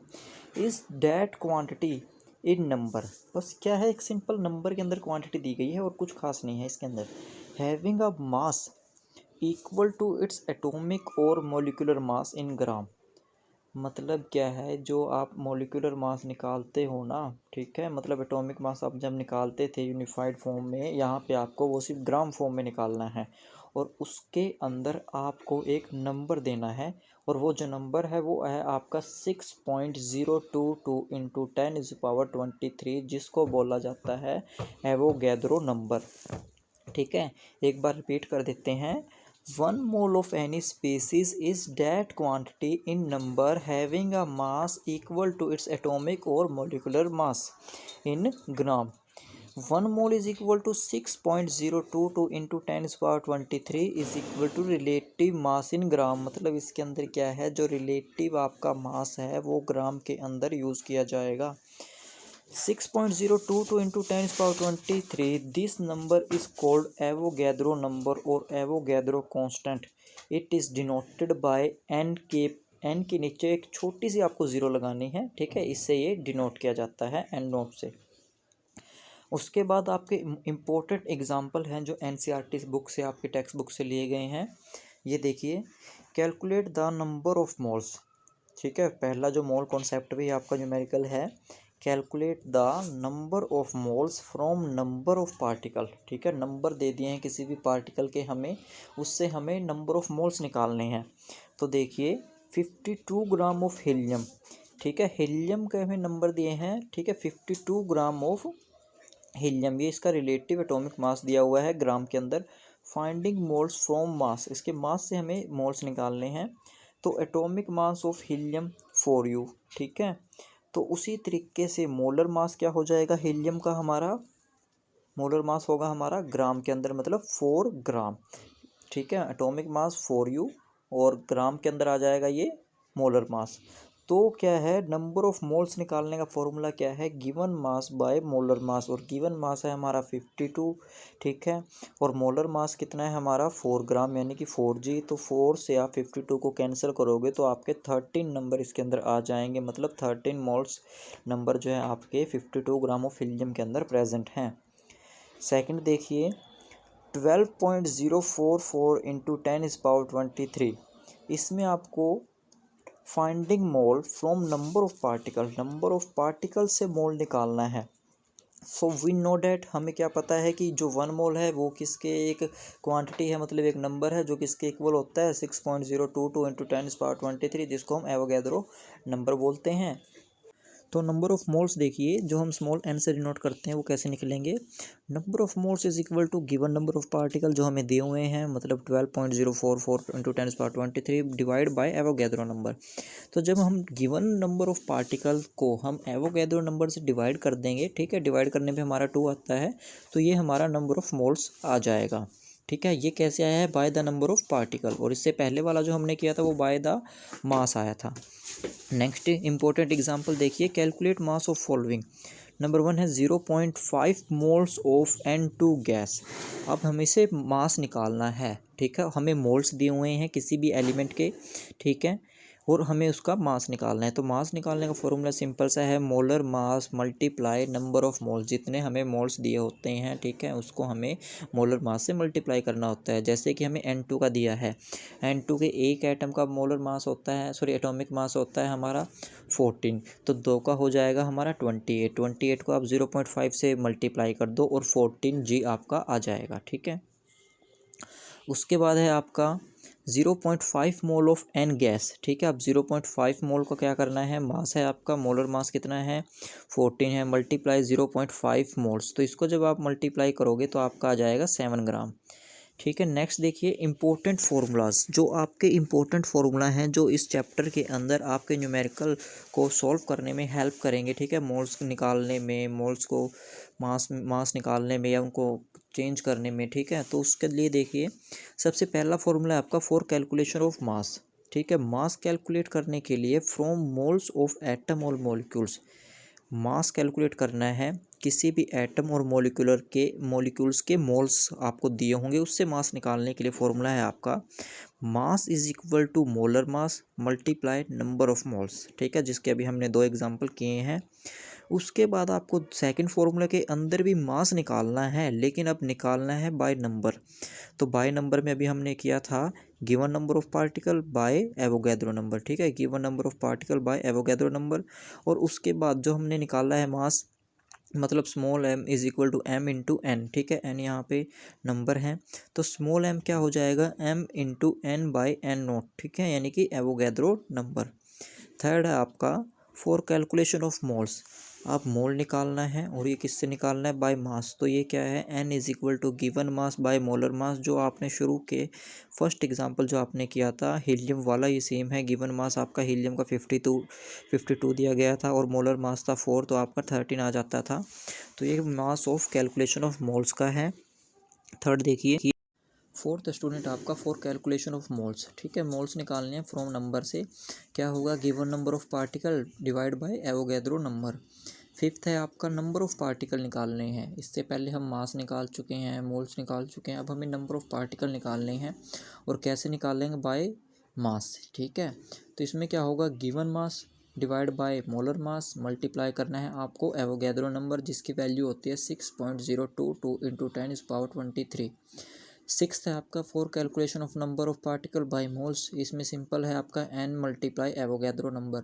is that quantity in number. बस क्या है, एक सिंपल नंबर के अंदर क्वांटिटी दी गई है और कुछ खास नहीं है इसके अंदर। Having a mass equal to its atomic और मॉलिक्यूलर मास इन ग्राम। मतलब क्या है, जो आप मॉलिक्यूलर मास निकालते हो ना, ठीक है, मतलब एटॉमिक मास आप जब निकालते थे यूनिफाइड फॉर्म में, यहाँ पे आपको वो सिर्फ ग्राम फॉर्म में निकालना है और उसके अंदर आपको एक नंबर देना है, और वो जो नंबर है वो है आपका 6.022 × 10⁻23, जिसको बोला जाता है एवोगैड्रो नंबर, ठीक है। एक बार रिपीट कर देते हैं, 1 mole of any species is that quantity in number having a mass equal to its atomic or molecular mass in gram. 1 mole is equal to 6.022 × 10⁻23 is equal to relative mass in gram। मतलब इसके अंदर क्या है, जो relative आपका मास है वो ग्राम के अंदर यूज़ किया जाएगा। 6.022 × 10⁻23, this number is called Avogadro number or Avogadro constant. It is denoted by n के नीचे एक छोटी सी आपको ज़ीरो लगानी है, ठीक है, इससे ये डिनोट किया जाता है n नोट से। उसके बाद आपके इम्पोर्टेंट एग्जाम्पल हैं जो NCERT बुक से, आपके टेक्स्ट बुक से लिए गए हैं। ये देखिए, calculate the number of moles, ठीक है, पहला जो मोल कॉन्सेप्ट भी आपका न्यूमेरिकल है, calculate the number of moles from number of particle, ठीक है, नंबर दे दिए हैं किसी भी पार्टिकल के हमें, उससे हमें नंबर ऑफ मोल्स निकालने हैं। तो देखिए 52 ग्राम ऑफ हीलियम, ठीक है, हीलियम के हमें नंबर दिए हैं, ठीक है, 52 ग्राम ऑफ हीलियम, ये इसका रिलेटिव एटॉमिक मास दिया हुआ है ग्राम के अंदर। फाइंडिंग मोल्स फ्रॉम मास, इसके मास से हमें मोल्स निकालने हैं। तो atomic mass of helium 4U, ठीक है। तो उसी तरीके से मोलर मास क्या हो जाएगा हीलियम का, हमारा मोलर मास होगा हमारा ग्राम के अंदर, मतलब 4 ग्राम, ठीक है, एटॉमिक मास 4U और ग्राम के अंदर आ जाएगा ये मोलर मास। तो क्या है, नंबर ऑफ मोल्स निकालने का फॉर्मूला क्या है, गिवन मास बाय मोलर मास, और गिवन मास है हमारा 52, ठीक है, और मोलर मास कितना है हमारा 4 ग्राम, यानी कि 4G। तो 4 से आप 52 को कैंसिल करोगे तो आपके 13 नंबर इसके अंदर आ जाएंगे, मतलब 13 मोल्स नंबर जो है आपके 52 ग्राम ऑफ हीलियम के अंदर प्रेजेंट हैं। सेकंड देखिए, 12.044 × 10⁻23, इसमें आपको finding mole from number of particle, number of particle से मोल निकालना है। सो वी नो डैट, हमें क्या पता है कि जो 1 मोल है वो किसके एक क्वांटिटी है, मतलब एक नंबर है जो किसके इक्वल होता है 6.022 × 10⁻23, जिसको हम एवोगैड्रो नंबर बोलते हैं। तो नंबर ऑफ मोल्स देखिए जो हम स्मॉल n से डिनोट करते हैं वो कैसे निकलेंगे, number of moles is equal to given number of particle जो हमें दिए हुए हैं, मतलब 12.044 into 10⁻23 divide by Avogadro number. तो जब हम गिवन नंबर ऑफ पार्टिकल को हम एवोगैड्रो नंबर से डिवाइड कर देंगे, ठीक है, डिवाइड करने पे हमारा 2 आता है, तो ये हमारा नंबर ऑफ मोल्स आ जाएगा। ठीक है, ये कैसे आया है, by the number of particle, और इससे पहले वाला जो हमने किया था वो बाय द मास आया था। नेक्स्ट इंपॉर्टेंट एग्जांपल देखिए, calculate mass of following. Number 1 है 0.5 मोल्स ऑफ N2 गैस। अब हमें से मास निकालना है, ठीक है, हमें मोल्स दिए हुए हैं किसी भी एलिमेंट के, ठीक है, और हमें उसका मास निकालना है। तो मास निकालने का फॉर्मूला सिंपल सा है, molar mass multiply number of moles, जितने हमें मोल्स दिए होते हैं, ठीक है, उसको हमें मोलर मास से मल्टीप्लाई करना होता है। जैसे कि हमें N2 का दिया है, N2 के एक एटम का मोलर मास होता है, सॉरी एटॉमिक मास होता है हमारा 14, तो 2 का हो जाएगा हमारा 28 को आप 0.5 से मल्टीप्लाई कर दो और 14G आपका आ जाएगा, ठीक है। उसके बाद है आपका 0.5 मोल ऑफ एन गैस, ठीक है। अब 0.5 मोल का क्या करना है, मास है आपका, मोलर मास कितना है 14 है, मल्टीप्लाई 0.5 मोल्स, तो इसको जब आप मल्टीप्लाई करोगे तो आपका आ जाएगा 7 ग्राम, ठीक है। नेक्स्ट देखिए इंपॉर्टेंट फार्मूलाज, जो आपके इंपॉर्टेंट फार्मूला हैं जो इस चैप्टर के अंदर आपके न्यूमेरिकल को सॉल्व करने में हेल्प करेंगे, ठीक है, मोल्स निकालने में, मोल्स को मास निकालने में या उनको चेंज करने में, ठीक है। तो उसके लिए देखिए सबसे पहला फॉर्मूला है आपका फॉर कैलकुलेशन ऑफ मास, ठीक है। मास कैलकुलेट करने के लिए फ्रॉम मोल्स ऑफ एटम और मॉलिक्यूल्स, मास कैलकुलेट करना है किसी भी एटम और मॉलिक्यूल्स के मोल्स आपको दिए होंगे, उससे मास निकालने के लिए फॉर्मूला है आपका mass is equal to molar mass multiply number of moles, ठीक है, जिसके अभी हमने 2 एग्जांपल किए हैं। उसके बाद आपको सेकंड फार्मूला के अंदर भी मास निकालना है, लेकिन अब निकालना है बाय नंबर। तो बाय नंबर में अभी हमने किया था given number of particle by Avogadro number, ठीक है, given number of particle by Avogadro number. और उसके बाद जो हमने निकाला है मास, मतलब small m is equal to m into n, ठीक है, n यहाँ पे नंबर है, तो स्मॉल m क्या हो जाएगा m into n by n naught, ठीक है, यानी कि एवोगैड्रो नंबर। थर्ड है आपका फॉर कैलकुलेशन ऑफ मोल्स, आप मोल निकालना है और ये किससे निकालना है, बाय मास। तो ये क्या है, n is equal to given mass by molar mass, जो आपने शुरू के फर्स्ट एग्जांपल जो आपने किया था हीलियम वाला, ये सेम है। गिवन मास आपका हीलियम का 52 दिया गया था और मोलर मास था 4, तो आपका 13 आ जाता था। तो ये mass of calculation of moles का है। थर्ड देखिए, फोर्थ स्टूडेंट आपका फॉर कैलकुलेशन ऑफ मोल्स, ठीक है, मोल्स निकालने हैं फ्रॉम नंबर से, क्या होगा, given number of particle divide by Avogadro number. Fifth है आपका नंबर ऑफ पार्टिकल निकालने हैं, इससे पहले हम मास निकाल चुके हैं, मोल्स निकाल चुके हैं, अब हमें नंबर ऑफ पार्टिकल निकालने हैं, और कैसे निकालेंगे, बाय मास, ठीक है। तो इसमें क्या होगा, given mass divide by molar mass multiply करना है आपको एवोगैड्रो नंबर, जिसकी वैल्यू होती है 6.022 इंटू 10⁻23। सिक्स्थ है आपका for calculation of number of particle bye moles, इसमें सिंपल है आपका n मल्टीप्लाई एवोगैड्रो नंबर।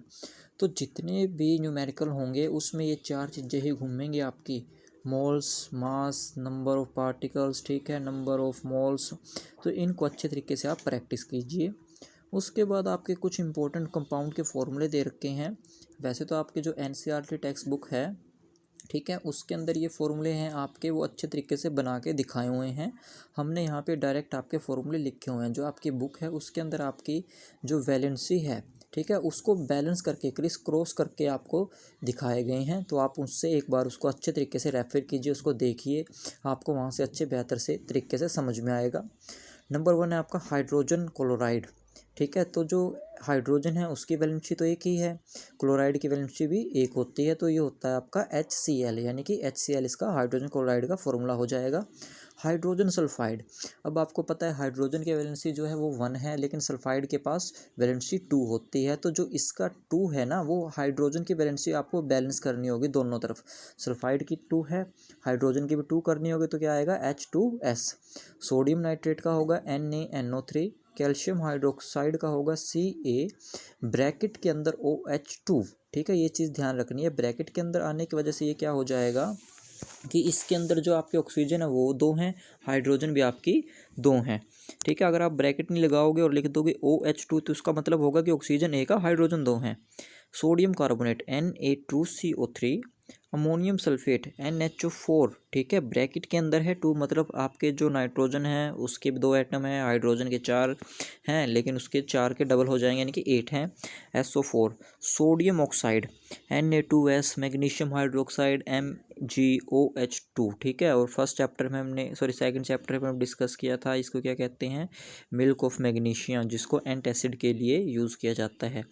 तो जितने भी न्यूमेरिकल होंगे उसमें ये 4 चीज़ें ही घूमेंगी आपकी, moles, mass, number of particles, ठीक है, नंबर ऑफ मोल्स। तो इनको अच्छे तरीके से आप प्रैक्टिस कीजिए। उसके बाद आपके कुछ इंपॉर्टेंट कंपाउंड के फॉर्मूले दे रखे हैं। वैसे तो आपके जो NCERT टेक्स्ट बुक है, ठीक है, उसके अंदर ये फॉर्मूले हैं आपके, वो अच्छे तरीके से बना के दिखाए हुए हैं। हमने यहाँ पे डायरेक्ट आपके फॉर्मूले लिखे हुए हैं। जो आपकी बुक है उसके अंदर आपकी जो वैलेंसी है, ठीक है, उसको बैलेंस करके क्रिस क्रॉस करके आपको दिखाए गए हैं। तो आप उससे एक बार उसको अच्छे तरीके से रेफर कीजिए, उसको देखिए, आपको वहाँ से अच्छे बेहतर से तरीके से समझ में आएगा। नंबर 1 है आपका हाइड्रोजन क्लोराइड, ठीक है, तो जो हाइड्रोजन है उसकी वैलेंसी तो एक ही है, क्लोराइड की वैलेंसी भी एक होती है, तो ये होता है आपका HCl, यानी कि HCl इसका हाइड्रोजन क्लोराइड का फॉर्मूला हो जाएगा। हाइड्रोजन सल्फाइड, अब आपको पता है हाइड्रोजन की वैलेंसी जो है वो 1 है, लेकिन सल्फाइड के पास वैलेंसी 2 होती है, तो जो इसका 2 है ना, वो हाइड्रोजन की वैलेंसी आपको बैलेंस करनी होगी दोनों तरफ, सल्फाइड की 2 है, हाइड्रोजन की भी 2 करनी होगी, तो क्या आएगा H2S। सोडियम नाइट्रेट का होगा NaNO3, कैल्शियम हाइड्रोक्साइड का होगा Ca, ब्रैकेट के अंदर OH2, ठीक है, ये चीज़ ध्यान रखनी है। ब्रैकेट के अंदर आने की वजह से ये क्या हो जाएगा कि इसके अंदर जो आपके ऑक्सीजन है वो 2 हैं, हाइड्रोजन भी आपकी 2 हैं, ठीक है। अगर आप ब्रैकेट नहीं लगाओगे और लिख दोगे OH2 तो उसका मतलब होगा कि ऑक्सीजन 1 है, हाइड्रोजन 2 हैं। Sodium carbonate Na2CO3, ammonium sulphate NHO4, ठीक है, ब्रैकेट के अंदर है 2, मतलब आपके जो नाइट्रोजन है उसके 2 एटम हैं, हाइड्रोजन के 4 हैं, लेकिन उसके 4 के डबल हो जाएंगे यानी कि 8 हैं, SO4, sodium oxide Na2S, magnesium hydroxide MgOH2, ठीक है। और फर्स्ट चैप्टर में हमने सेकंड चैप्टर में हम डिस्कस किया था, इसको क्या कहते हैं, मिल्क ऑफ मैग्नीशियम, जिसको एंटासिड के लिए यूज़ किया जाता है।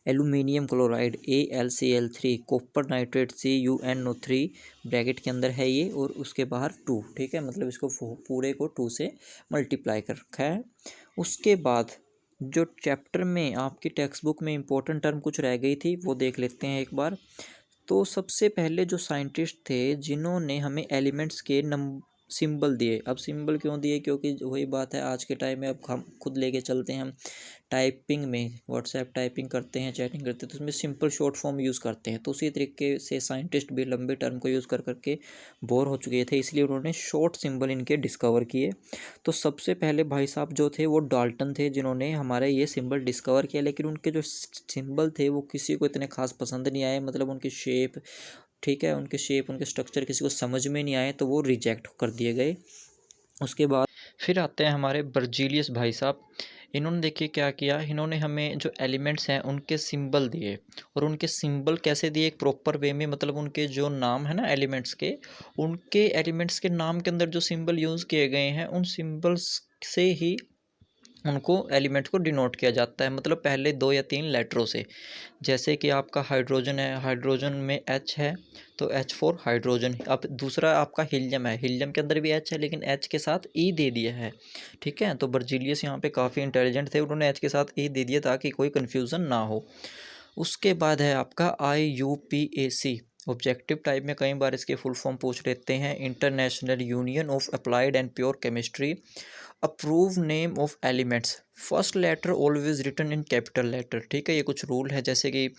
Aluminium chloride AlCl3, copper nitrate CuNO3, bracket के अंदर है ये और उसके बाहर 2, ठीक है, मतलब इसको पूरे को 2 से मल्टीप्लाई कर रखा है। उसके बाद जो चैप्टर में आपकी टेक्स्ट बुक में इंपॉर्टेंट टर्म कुछ रह गई थी वो देख लेते हैं एक बार। तो सबसे पहले जो साइंटिस्ट थे जिन्होंने हमें एलिमेंट्स के सिंबल दिए। अब सिंबल क्यों दिए, क्योंकि वही बात है, आज के टाइम में अब हम खुद लेके चलते हैं, हम टाइपिंग में व्हाट्सएप टाइपिंग करते हैं, चैटिंग करते हैं, तो उसमें सिंपल शॉर्ट फॉर्म यूज़ करते हैं। तो उसी तरीके से साइंटिस्ट भी लंबे टर्म को यूज़ कर करके बोर हो चुके थे, इसलिए उन्होंने शॉर्ट सिंबल इनके डिस्कवर किए। तो सबसे पहले भाई साहब जो थे वो डाल्टन थे, जिन्होंने हमारे ये सिंबल डिस्कवर किया, लेकिन उनके जो सिंबल थे वो किसी को इतने खास पसंद नहीं आए, मतलब उनकी शेप, ठीक है, उनके शेप उनके स्ट्रक्चर किसी को समझ में नहीं आए, तो वो रिजेक्ट कर दिए गए। उसके बाद फिर आते हैं हमारे बर्जीलियस भाई साहब। इन्होंने देखिए क्या किया, इन्होंने हमें जो एलिमेंट्स हैं उनके सिंबल दिए, और उनके सिंबल कैसे दिए, एक प्रॉपर वे में, मतलब उनके जो नाम है ना एलिमेंट्स के, उनके एलिमेंट्स के नाम के अंदर जो सिंबल यूज़ किए गए हैं उन सिंबल्स से ही उनको एलिमेंट को डिनोट किया जाता है, मतलब पहले 2 या 3 लेटरों से। जैसे कि आपका हाइड्रोजन है, हाइड्रोजन में H है तो H फॉर हाइड्रोजन। अब दूसरा आपका हीलियम है, हीलियम के अंदर भी H है लेकिन H के साथ E दे दिया है, ठीक है। तो बर्जीलियस यहाँ पे काफ़ी इंटेलिजेंट थे, उन्होंने H के साथ E दे दिया ताकि कोई कन्फ्यूज़न ना हो। उसके बाद है आपका IUPAC, ऑब्जेक्टिव टाइप में कई बार इसके फुल फॉर्म पूछ लेते हैं, International Union of Applied and Pure Chemistry. Approve name of elements, first letter always written in capital letter, ठीक है। ये कुछ रूल है, जैसे कि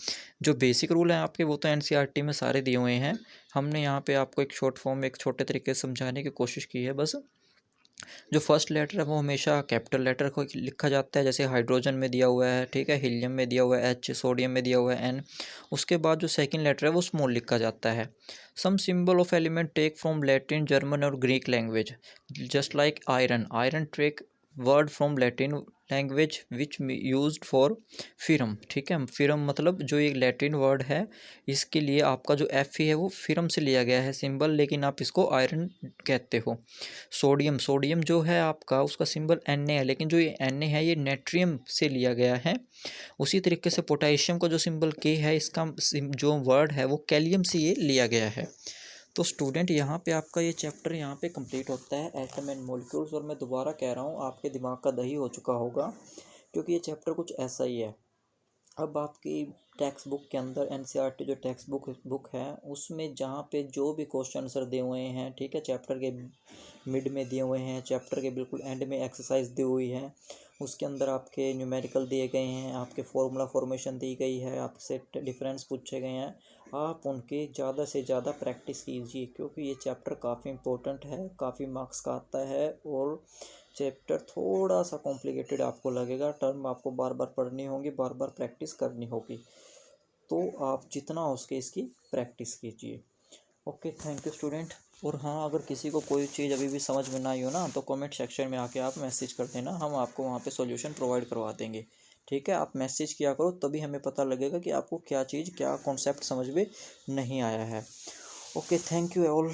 जो बेसिक रूल हैं आपके वो तो NCERT में सारे दिए हुए हैं, हमने यहाँ पे आपको एक शॉर्ट फॉर्म में एक छोटे तरीके से समझाने की कोशिश की है बस। जो फर्स्ट लेटर है वो हमेशा कैपिटल लेटर को लिखा जाता है, जैसे हाइड्रोजन में दिया हुआ है, ठीक है, हीलियम में दिया हुआ है H, सोडियम में दिया हुआ है N। उसके बाद जो सेकंड लेटर है वो स्मॉल लिखा जाता है। Some symbol of element take from Latin, German और Greek language, just like iron, iron take word from Latin language which used for ferrum, ठीक है। फिरम मतलब जो एक लैटिन वर्ड है, इसके लिए आपका जो Fe है वो फिरम से लिया गया है सिंबल, लेकिन आप इसको आयरन कहते हो। सोडियम, सोडियम जो है आपका उसका सिंबल Na है, लेकिन जो ये Na है ये नेट्रियम से लिया गया है। उसी तरीके से पोटेशियम का जो सिंबल K है, इसका जो वर्ड है वो कैलियम से ये लिया गया है। तो स्टूडेंट यहाँ पे आपका ये चैप्टर यहाँ पे कंप्लीट होता है, एटम एंड मॉलिक्यूल्स। और मैं दोबारा कह रहा हूँ आपके दिमाग का दही हो चुका होगा, क्योंकि ये चैप्टर कुछ ऐसा ही है। अब आपकी टेक्स्ट बुक के अंदर NCERT जो टेक्स्ट बुक है उसमें जहाँ पे जो भी क्वेश्चन आंसर दिए हुए हैं, ठीक है, चैप्टर के मिड में दिए हुए हैं, चैप्टर के बिल्कुल एंड में एक्सरसाइज दी हुई है, उसके अंदर आपके न्यूमेरिकल दिए गए हैं, आपके फॉर्मूला फॉर्मेशन दी गई है, आपसे डिफरेंस पूछे गए हैं, आप उनकी ज़्यादा से ज़्यादा प्रैक्टिस कीजिए, क्योंकि ये चैप्टर काफ़ी इंपॉर्टेंट है, काफ़ी मार्क्स का आता है। और चैप्टर थोड़ा सा कॉम्प्लिकेटेड आपको लगेगा, टर्म आपको बार बार पढ़नी होगी, बार बार प्रैक्टिस करनी होगी, तो आप जितना हो सके इसकी प्रैक्टिस कीजिए। Okay, thank you student. और हाँ, अगर किसी को कोई चीज़ अभी भी समझ में ना आई हो ना, तो कमेंट सेक्शन में आके आप मैसेज कर देना, हम आपको वहाँ पे सॉल्यूशन प्रोवाइड करवा देंगे, ठीक है। आप मैसेज किया करो, तभी हमें पता लगेगा कि आपको क्या चीज़, क्या कॉन्सेप्ट समझ में नहीं आया है। Okay, thank you all.